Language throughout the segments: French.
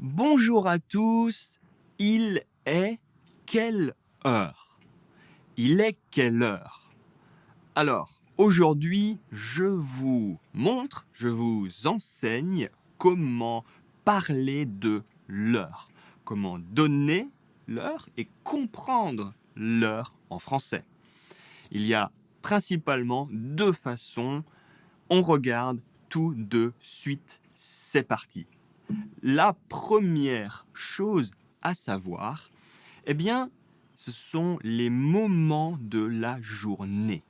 Bonjour à tous, il est quelle heure? Il est quelle heure? Alors, aujourd'hui, je vous montre, je vous enseigne comment parler de l'heure, comment donner l'heure et comprendre l'heure en français. Il y a principalement deux façons, on regarde tout de suite, c'est parti. La première chose à savoir, eh bien, ce sont les moments de la journée,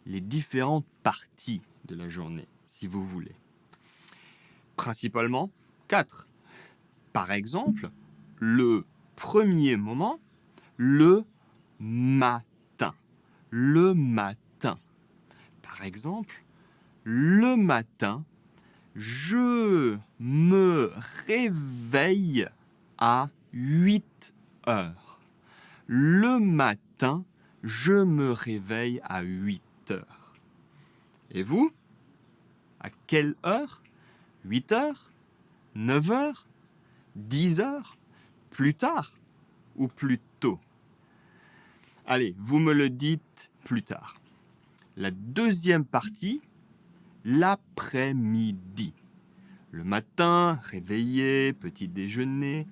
les différentes parties de la journée, si vous voulez. Principalement 4. Par exemple, le premier moment, le matin. Le matin. Par exemple, le matin, je me réveille à 8 heures. Le matin, je me réveille à 8 heures. Et vous? À quelle heure? 8 heures? 9 heures? 10 heures? Plus tard ou plus tôt? Allez, vous me le dites plus tard. La deuxième partie, l'après-midi. Le matin, réveillé, petit déjeuner.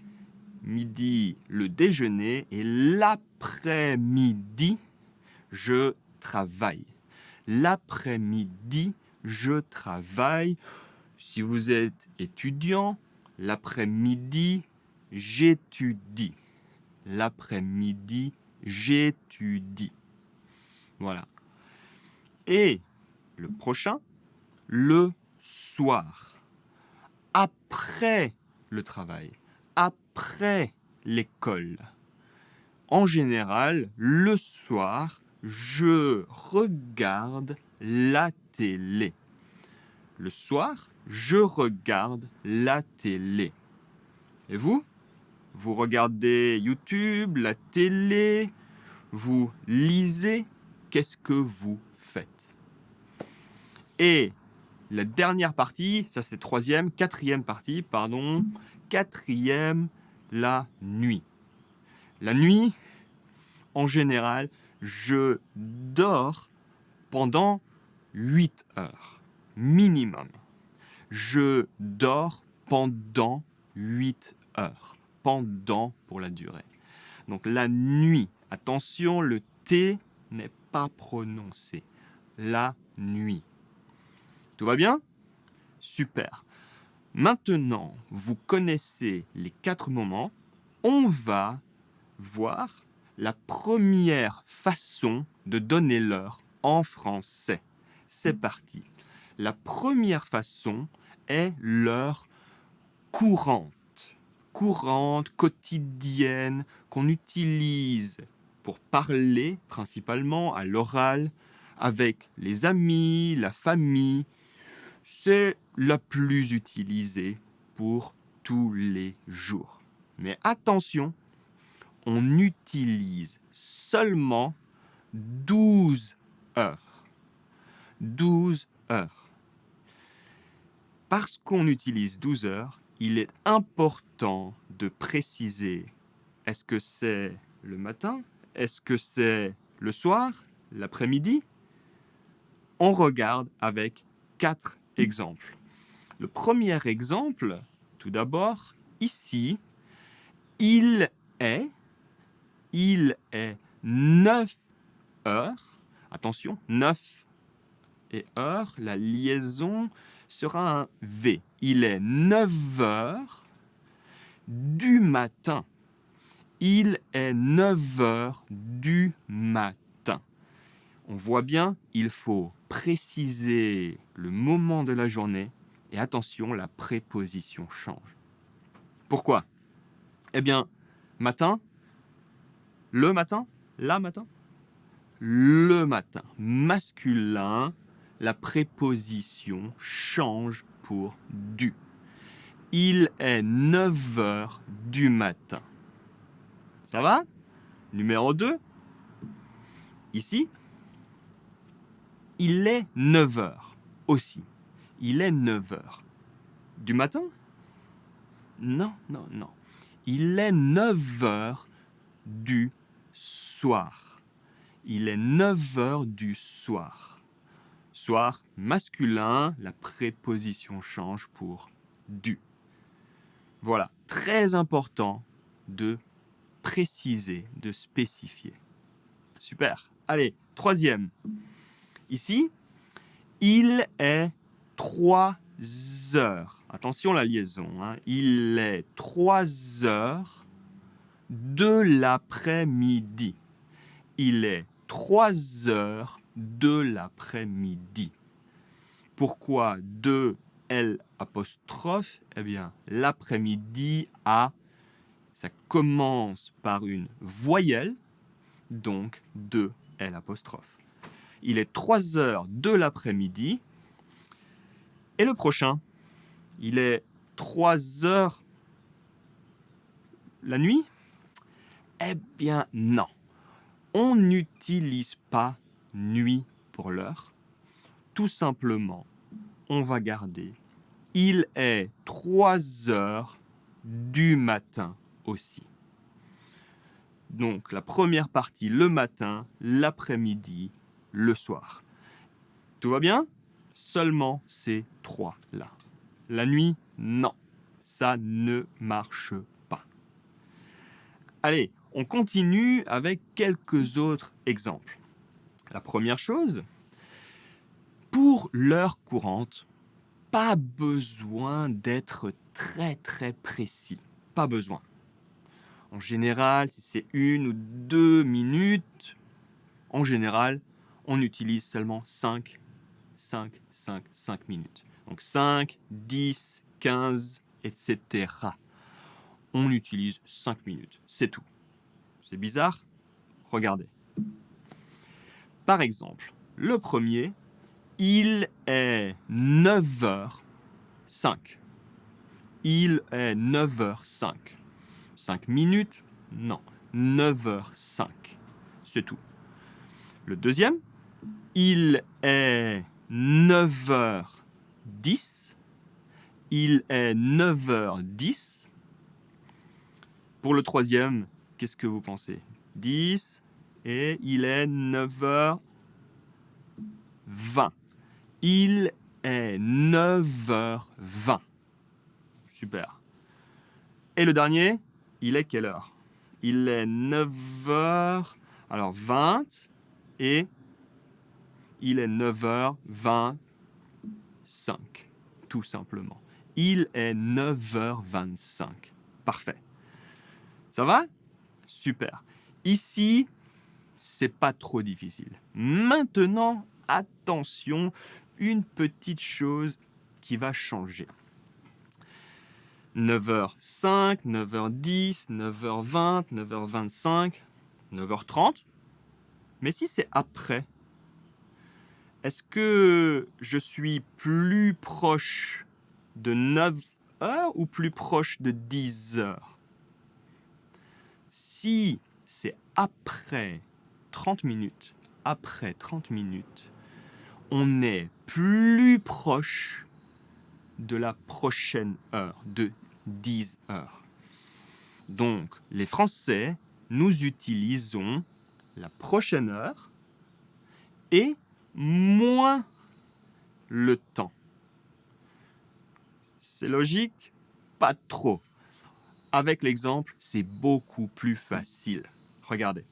Midi, le déjeuner. Et l'après-midi, je travaille. L'après-midi, je travaille. Si vous êtes étudiant, l'après-midi, j'étudie. L'après-midi, j'étudie. Voilà. Et le prochain, le soir. Après le travail, après l'école. En général, le soir, je regarde la télé. Le soir, je regarde la télé. Et vous? Vous regardez YouTube, la télé, vous lisez, qu'est-ce que vous faites? Et la dernière partie, ça c'est quatrième partie, pardon. Quatrième, la nuit. La nuit, en général, je dors pendant 8 heures, minimum. Je dors pendant 8 heures, pendant pour la durée. Donc la nuit, attention, le T n'est pas prononcé. La nuit. Tout va bien? Super. Maintenant, vous connaissez les 4 moments. On va voir la première façon de donner l'heure en français. C'est parti. La première façon est l'heure courante. Courante, quotidienne, qu'on utilise pour parler principalement à l'oral, avec les amis, la famille. C'est la plus utilisée pour tous les jours. Mais attention, on utilise seulement 12 heures. 12 heures. Parce qu'on utilise 12 heures, il est important de préciser, est-ce que c'est le matin? Est-ce que c'est le soir? L'après-midi? On regarde avec 4 exemples. Le premier exemple, tout d'abord, ici, il est 9 heures. Attention, 9 et heures, la liaison sera un V. Il est 9 heures du matin. Il est 9 heures du matin. On voit bien, il faut préciser le moment de la journée et attention, la préposition change. Pourquoi? Eh bien, matin, le matin, la matin, le matin. Masculin, la préposition change pour du. Il est 9 heures du matin. Ça va? Numéro 2. Ici, il est 9 heures aussi. Il est 9 heures. Du matin? Non, non, non. Il est 9 heures du soir. Il est 9 heures du soir. Soir masculin, la préposition change pour du. Voilà, très important de préciser, de spécifier. Super. Allez, troisième. Ici, il est 3 heures. Attention la liaison. Hein. Il est 3 heures de l'après-midi. Il est 3 heures de l'après-midi. Pourquoi de L apostrophe? Eh bien, l'après-midi ça commence par une voyelle, donc de L apostrophe. Il est 3 heures de l'après-midi. Et le prochain, il est 3 heures la nuit? Eh bien, non. On n'utilise pas nuit pour l'heure. Tout simplement, on va garder il est 3 heures du matin aussi. Donc, la première partie, le matin, l'après-midi, le soir. Tout va bien? Seulement ces trois-là. La nuit, non. Ça ne marche pas. Allez, on continue avec quelques autres exemples. La première chose, pour l'heure courante, pas besoin d'être très très précis. Pas besoin. En général, si c'est 1 ou 2 minutes, en général, on utilise seulement 5 minutes. Donc 5, 10, 15, etc. On utilise 5 minutes. C'est tout. C'est bizarre? Regardez. Par exemple, le premier, il est 9h05. Il est 9h05. 5 minutes? Non. 9h05. C'est tout. Le deuxième, il est 9h10. Il est 9h10. Pour le troisième, qu'est-ce que vous pensez? 10 et il est 9h20. Il est 9h20. Super. Et le dernier, il est quelle heure? Il est 9h20 et il est 9h25. Tout simplement. Il est 9h25. Parfait. Ça va? Super. Ici, c'est pas trop difficile. Maintenant, attention, une petite chose qui va changer. 9h05, 9h10, 9h20, 9h25, 9h30. Mais si c'est après, est-ce que je suis plus proche de 9 heures ou plus proche de 10 heures? Si c'est après 30 minutes, on est plus proche de la prochaine heure, de 10 heures. Donc, les Français, nous utilisons la prochaine heure et moins le temps. C'est logique? Pas trop. Avec l'exemple, c'est beaucoup plus facile. Regardez.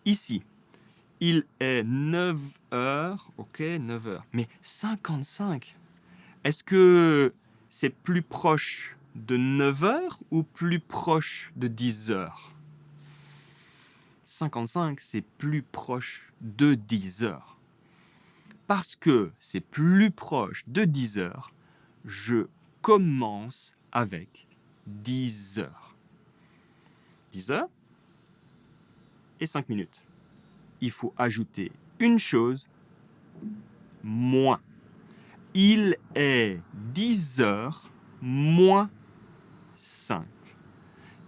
Ici, il est 9 heures. Ok, 9 heures. Mais 55. Est-ce que c'est plus proche de 9 heures ou plus proche de 10 heures? 55, c'est plus proche de 10 heures. Parce que c'est plus proche de 10 heures, je commence avec 10 heures. 10 heures et 5 minutes. Il faut ajouter une chose, moins. Il est 10 heures moins 5.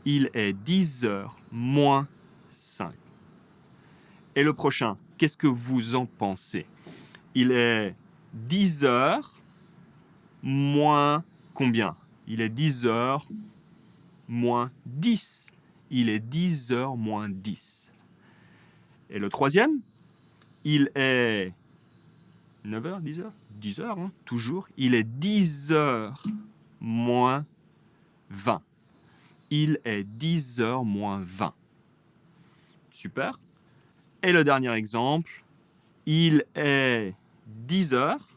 Il est 10 heures moins 5. Et le prochain, qu'est-ce que vous en pensez? Il est 10 heures moins combien? Il est 10 heures moins 10. Il est 10 heures moins 10. Et le troisième, il est 9 heures, 10 heures 10 heures, hein, toujours. Il est 10 heures moins 20. Il est 10 heures moins 20. Super. Et le dernier exemple, il est 10 heures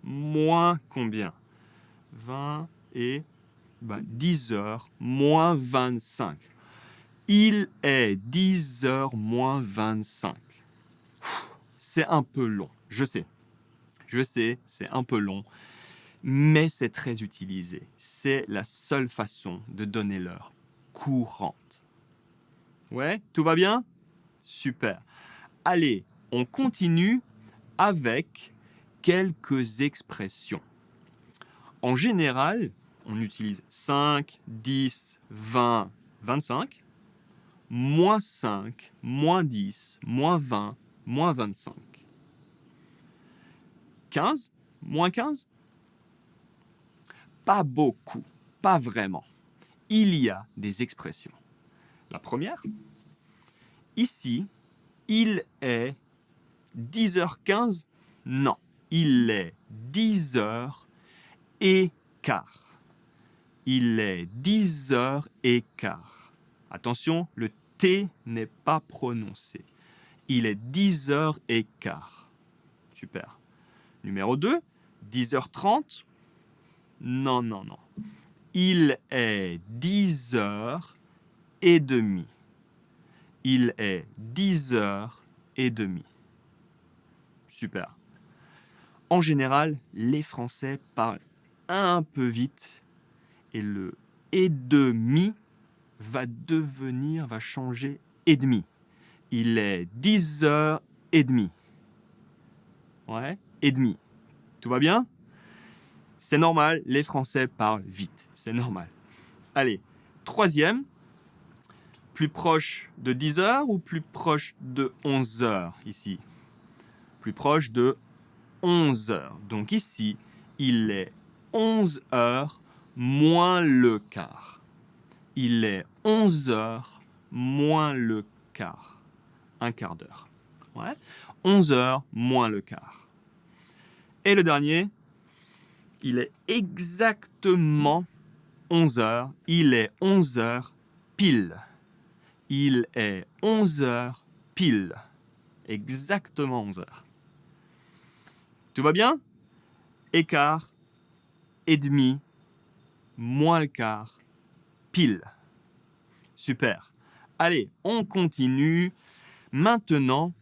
moins combien? 20 et 10 heures moins 25. Il est 10 heures moins 25. C'est un peu long, je sais. Je sais, c'est un peu long, mais c'est très utilisé. C'est la seule façon de donner l'heure courante. Ouais, tout va bien? Super. Allez, on continue avec quelques expressions. En général, on utilise 5, 10, 20, 25, moins 5, moins 10, moins 20, moins 25. 15, moins 15? Pas beaucoup, pas vraiment. Il y a des expressions. La première, ici, il est 10h15. Non, il est 10h15. Il est 10h15. Attention, le T n'est pas prononcé. Il est 10h15. Super. Numéro 2, 10h30. Non, non, non. Il est 10h30. Il est 10h30. Super. En général, les Français parlent un peu vite et le et demi va changer et demi. Il est 10h30. Ouais, et demi. Tout va bien? C'est normal, les Français parlent vite. C'est normal. Allez, troisième. Plus proche de 10 heures ou plus proche de 11 heures ici? Plus proche de 11 heures. Donc ici, il est 11 heures moins le quart. Il est 11 heures moins le quart. Un quart d'heure. Ouais. 11 heures moins le quart. Et le dernier, il est exactement 11 heures. Il est 11 heures pile. Il est 11 heures pile. Exactement 11 heures. Tout va bien? Écart, et demi, moins le quart, pile. Super. Allez, on continue. Maintenant,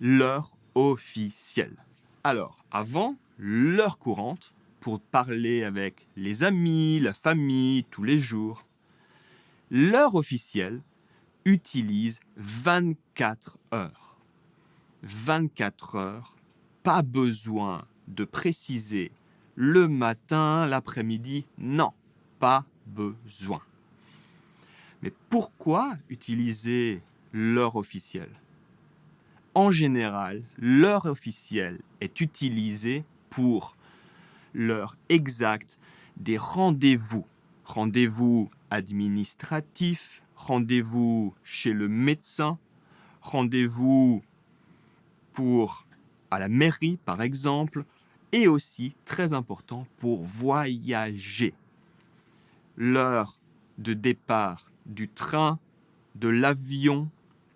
l'heure officielle. Alors, avant, l'heure courante, pour parler avec les amis, la famille, tous les jours. L'heure officielle utilise 24 heures. 24 heures, pas besoin de préciser le matin, l'après-midi, non, pas besoin. Mais pourquoi utiliser l'heure officielle? En général, l'heure officielle est utilisée pour l'heure exacte des rendez-vous. Rendez-vous administratifs, rendez-vous chez le médecin, rendez-vous à la mairie par exemple, et aussi, très important, pour voyager. L'heure de départ du train, de l'avion,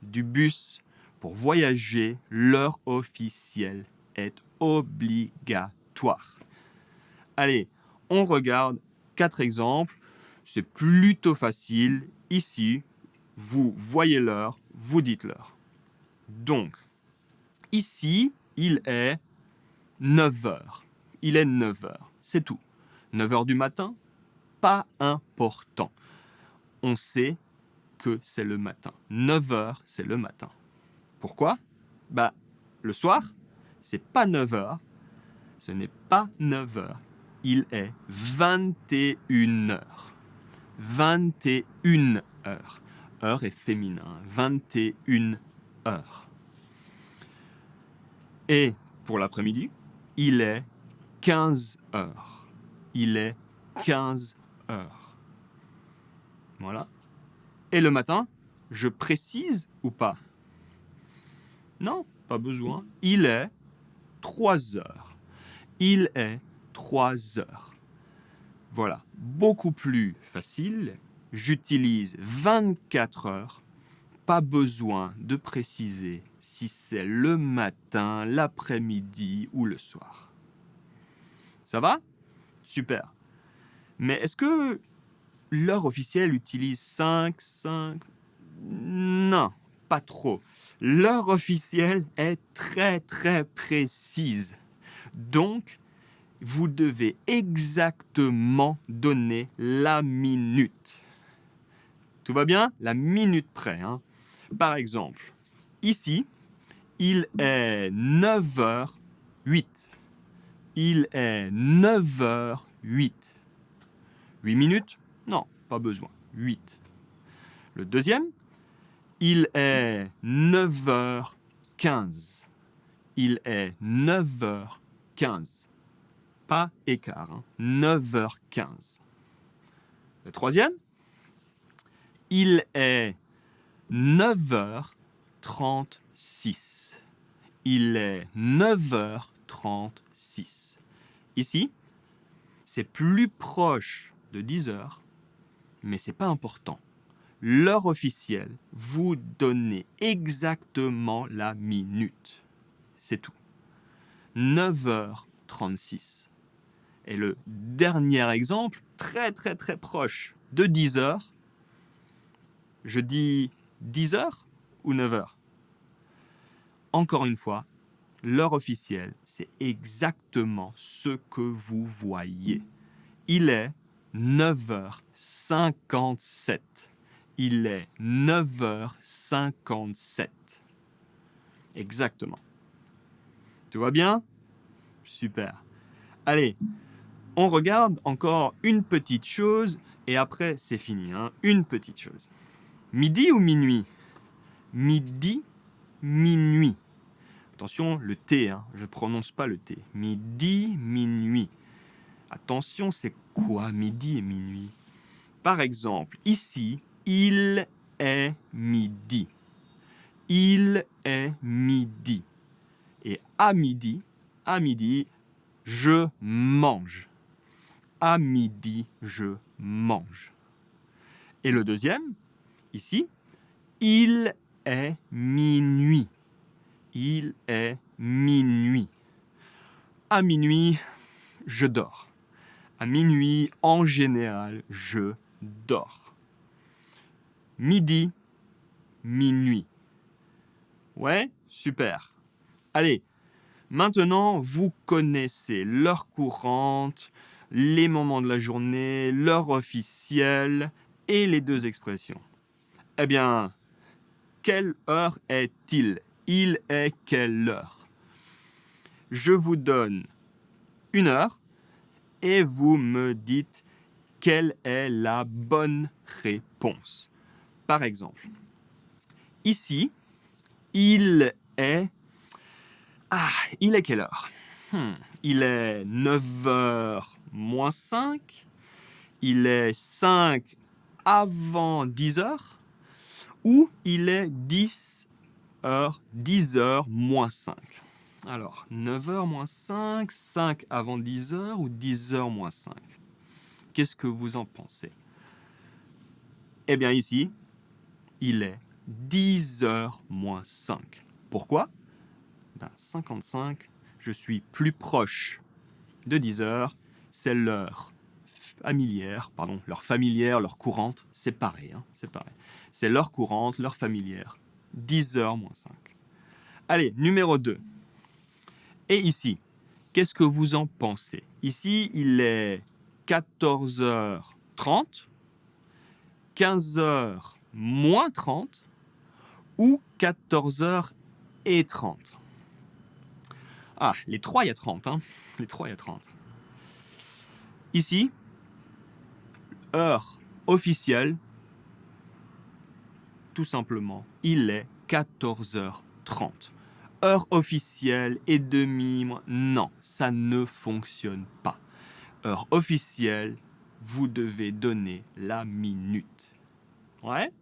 du bus. Pour voyager, l'heure officielle est obligatoire. Allez, on regarde 4 exemples. C'est plutôt facile. Ici, vous voyez l'heure, vous dites l'heure. Donc, ici, il est 9 heures. Il est 9 heures. C'est tout. 9 heures du matin, pas important. On sait que c'est le matin. 9 heures, c'est le matin. Pourquoi? Le soir, c'est pas 9 heures. Ce n'est pas 9 heures. Il est 21 heures. 21 heures. Heure est féminin. 21 heures. Et pour l'après-midi, il est 15 heures. Il est 15 heure. Voilà. Et le matin, je précise ou pas? Non, pas besoin. Il est 3 heures. Il est 3 heures. Voilà, beaucoup plus facile. J'utilise 24 heures. Pas besoin de préciser si c'est le matin, l'après-midi ou le soir. Ça va? Super. Mais est-ce que l'heure officielle utilise 5? Non, pas trop. L'heure officielle est très très précise. Donc, vous devez exactement donner la minute. Tout va bien? La minute près. Hein. Par exemple, ici, il est 9h08. Il est 9h08. 8 minutes? Non, pas besoin. 8. Le deuxième, il est 9h15. Il est 9h15. Pas écart, hein. 9h15. Le troisième, il est 9h36. Il est 9h36. Ici, c'est plus proche de 10h, mais c'est pas important. L'heure officielle, vous donnez exactement la minute. C'est tout. 9h36. Et le dernier exemple, très très très proche de 10h, je dis 10h ou 9h? Encore une fois, l'heure officielle, c'est exactement ce que vous voyez. Il est 9h57. Il est 9h57. Exactement. Tout va bien? Super. Allez, on regarde encore une petite chose et après c'est fini. Hein. Une petite chose. Midi ou minuit? Midi, minuit. Attention, le T, hein, je ne prononce pas le T. Midi, minuit. Attention, c'est quoi midi et minuit? Par exemple, ici, il est midi. Il est midi. Et à midi, je mange. À midi, je mange. Et le deuxième, ici, il est minuit. Il est minuit. À minuit, je dors. À minuit, en général, je dors. Midi, minuit. Ouais, super. Allez, maintenant, vous connaissez l'heure courante, les moments de la journée, l'heure officielle et les deux expressions. Eh bien, quelle heure est-il? Il est quelle heure? Je vous donne une heure et vous me dites quelle est la bonne réponse. Par exemple, ici, il est... Ah, il est quelle heure? Il est 9h moins 5. Il est 5 avant 10h. Ou il est 10h moins 5. Alors, 9h moins 5, 5 avant 10h ou 10h moins 5? Qu'est-ce que vous en pensez? Eh bien ici, il est 10h moins 5. Pourquoi? 55, je suis plus proche de 10h, c'est l'heure familière, l'heure familière, l'heure courante, c'est pareil, hein, c'est pareil. C'est l'heure courante, l'heure familière, 10h moins 5. Allez, numéro 2. Et ici, qu'est-ce que vous en pensez? Ici, il est 14h30, 15h moins 30 ou 14h30. Ah, les trois, il y a 30. Hein. Les trois, il y a 30. Ici, heure officielle, tout simplement, il est 14h30. Heure officielle et demi, non, ça ne fonctionne pas. Heure officielle vous devez donner la minute. Ouais?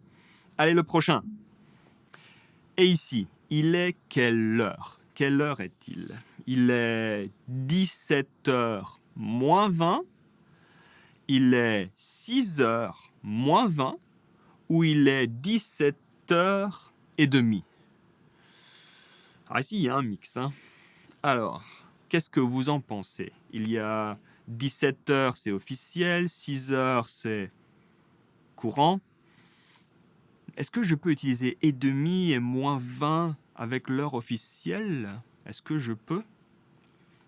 Allez, le prochain. Et ici, il est quelle heure? Quelle heure est-il? Il est 17h moins 20, il est 6h moins 20, ou il est 17h30. Alors ici, il y a un mix. Alors, qu'est-ce que vous en pensez? Il y a 17h, c'est officiel, 6h, c'est courant. Est-ce que je peux utiliser et demi et moins 20 avec l'heure officielle? Est-ce que je peux?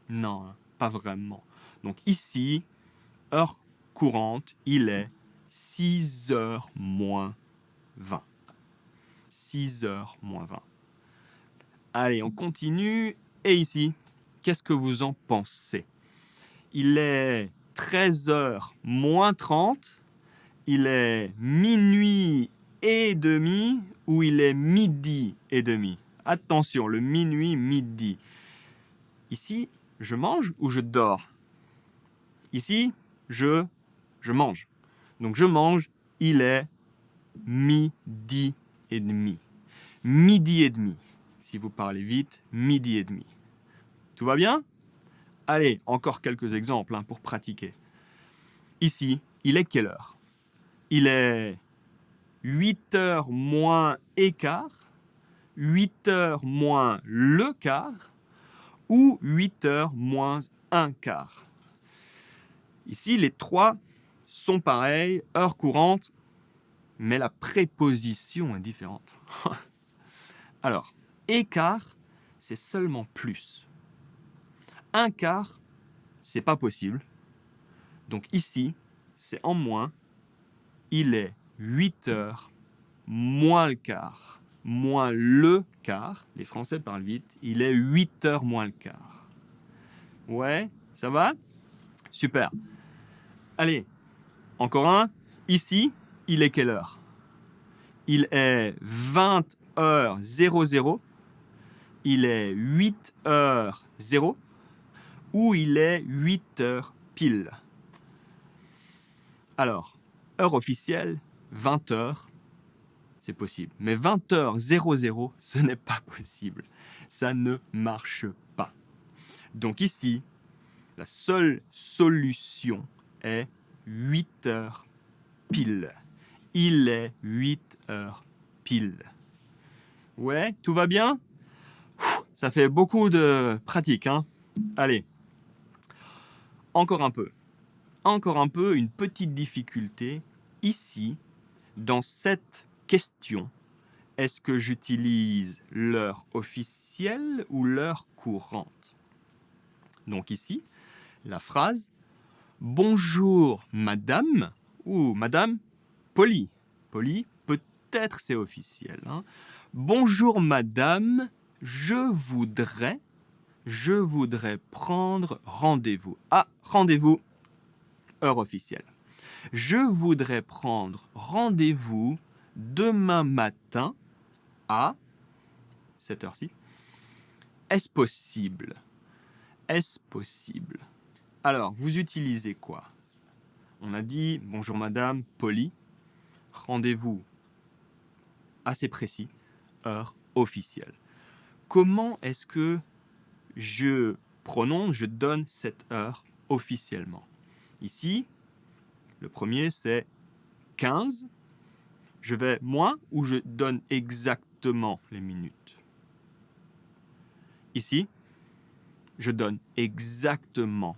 Non, pas vraiment. Donc ici, heure courante, il est 6h moins 20. 6h moins 20. Allez, on continue. Et ici, qu'est-ce que vous en pensez? Il est 13h moins 30, il est minuit et demi, ou il est midi et demi. Attention, le minuit, midi. Ici, je mange ou je dors? Ici, je mange. Donc je mange, il est midi et demi. Midi et demi. Si vous parlez vite, midi et demi. Tout va bien? Allez, encore quelques exemples pour pratiquer. Ici, il est quelle heure? Il est 8h moins et quart, 8h moins le quart, ou 8h moins un quart. Ici, les trois sont pareils, heure courante, mais la préposition est différente. Alors, écart, c'est seulement plus. Un quart, c'est pas possible. Donc ici, c'est en moins. Il est 8h moins le quart, moins le quart. Les Français parlent vite. Il est 8h moins le quart. Ouais, ça va? Super. Allez, encore un. Ici, il est quelle heure? Il est 20h00. Il est 8h00. Ou il est 8h pile. Alors, heure officielle, 20h, c'est possible. Mais 20h00, ce n'est pas possible. Ça ne marche pas. Donc ici, la seule solution est 8h pile. Il est 8h pile. Ouais, tout va bien? Ça fait beaucoup de pratique, Allez, encore un peu. Encore un peu, une petite difficulté. Ici, dans cette question, est-ce que j'utilise l'heure officielle ou l'heure courante? Donc ici, la phrase « Bonjour madame » ou « Madame Polly ». Polly, peut-être c'est officiel. Bonjour madame, je voudrais prendre rendez-vous. Ah, rendez-vous, heure officielle. Je voudrais prendre rendez-vous demain matin à cette heure-ci. Est-ce possible? Est-ce possible? Alors, vous utilisez quoi? On a dit bonjour madame, poli, rendez-vous assez précis, heure officielle. Comment est-ce que je donne cette heure officiellement? Ici, le premier c'est 15. Je vais moins ou je donne exactement les minutes? Ici, je donne exactement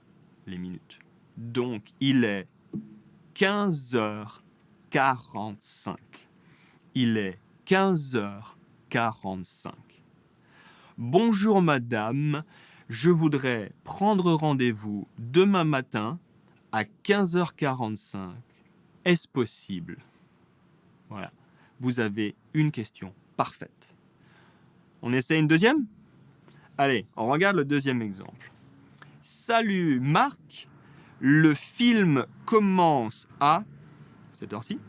les minutes. Donc, il est 15h45. Il est 15h45. Bonjour madame, je voudrais prendre rendez-vous demain matin à 15h45. Est-ce possible? Voilà, vous avez une question parfaite. On essaie une deuxième? Allez, on regarde le deuxième exemple. Salut Marc, le film commence à cette heure-ci.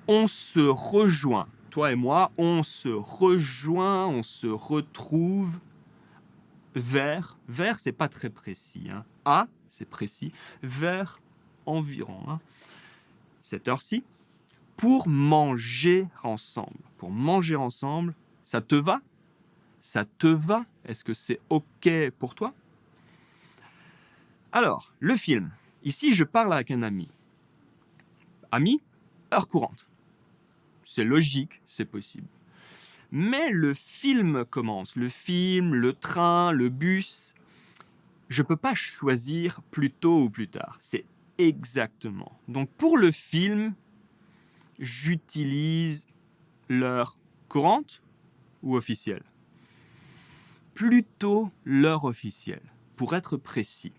On se rejoint, toi et moi, on se rejoint, on se retrouve vers c'est pas très précis. À, c'est précis, vers environ, hein, cette heure-ci, pour manger ensemble. Pour manger ensemble, ça te va? Ça te va? Est-ce que c'est OK pour toi? Alors, le film. Ici, je parle avec un ami. Ami, heure courante. C'est logique, c'est possible. Mais le film commence. Le film, le train, le bus. Je ne peux pas choisir plus tôt ou plus tard. C'est exactement. Donc, pour le film, j'utilise l'heure courante ou officielle? Plutôt l'heure officielle, pour être précis.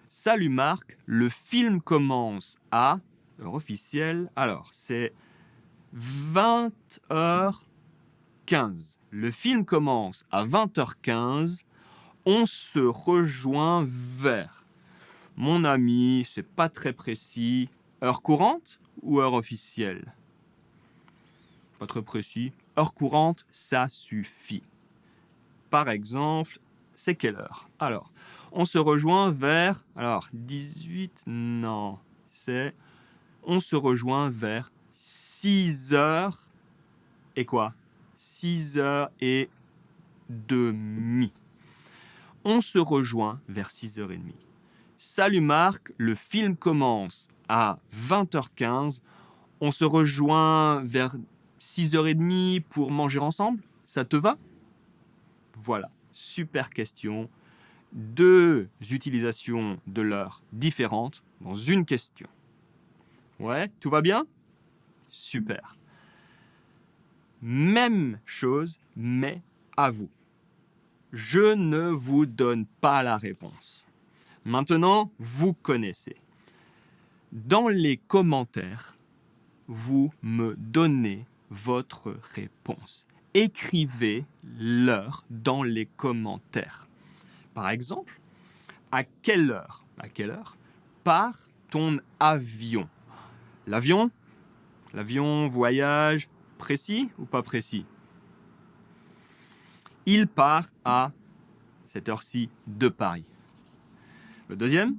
Salut Marc, le film commence à, heure officielle, alors c'est 20h15. Le film commence à 20h15, on se rejoint vers. Mon ami, c'est pas très précis, heure courante ou heure officielle? Pas très précis. Heure courante, ça suffit. Par exemple, c'est quelle heure? Alors, on se rejoint vers... Alors, 18... Non, c'est... On se rejoint vers 6h... Et quoi? 6h30. On se rejoint vers 6h30. Salut Marc, le film commence à 20h15. On se rejoint vers 6h30 pour manger ensemble. Ça te va? Voilà, super question. 2 utilisations de l'heure différentes dans une question. Ouais, tout va bien? Super. Même chose, mais à vous. Je ne vous donne pas la réponse. Maintenant, vous connaissez. Dans les commentaires, vous me donnez votre réponse. Écrivez l'heure dans les commentaires. Par exemple, à quelle heure part ton avion? L'avion voyage précis ou pas précis? Il part à cette heure-ci de Paris. Le deuxième,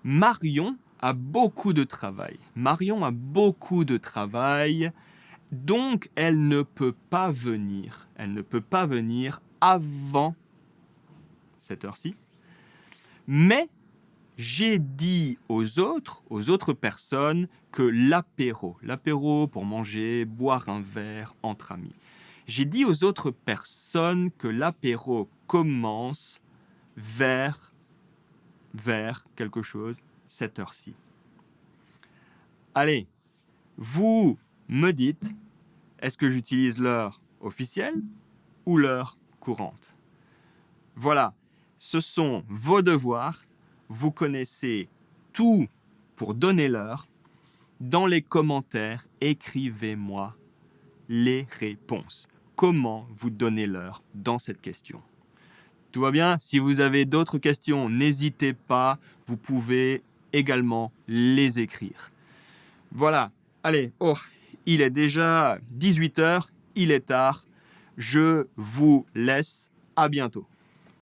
Marion a beaucoup de travail. Donc elle ne peut pas venir. Elle ne peut pas venir avant cette heure-ci. Mais j'ai dit aux autres personnes que l'apéro pour manger, boire un verre entre amis. J'ai dit aux autres personnes que l'apéro commence vers quelque chose, cette heure-ci. Allez, vous me dites, est-ce que j'utilise l'heure officielle ou l'heure courante? Voilà, ce sont vos devoirs. Vous connaissez tout pour donner l'heure. Dans les commentaires, écrivez-moi les réponses. Comment vous donnez l'heure dans cette question? Tout va bien? Si vous avez d'autres questions, n'hésitez pas. Vous pouvez également les écrire. Voilà. Allez, il est déjà 18h. Il est tard. Je vous laisse. À bientôt.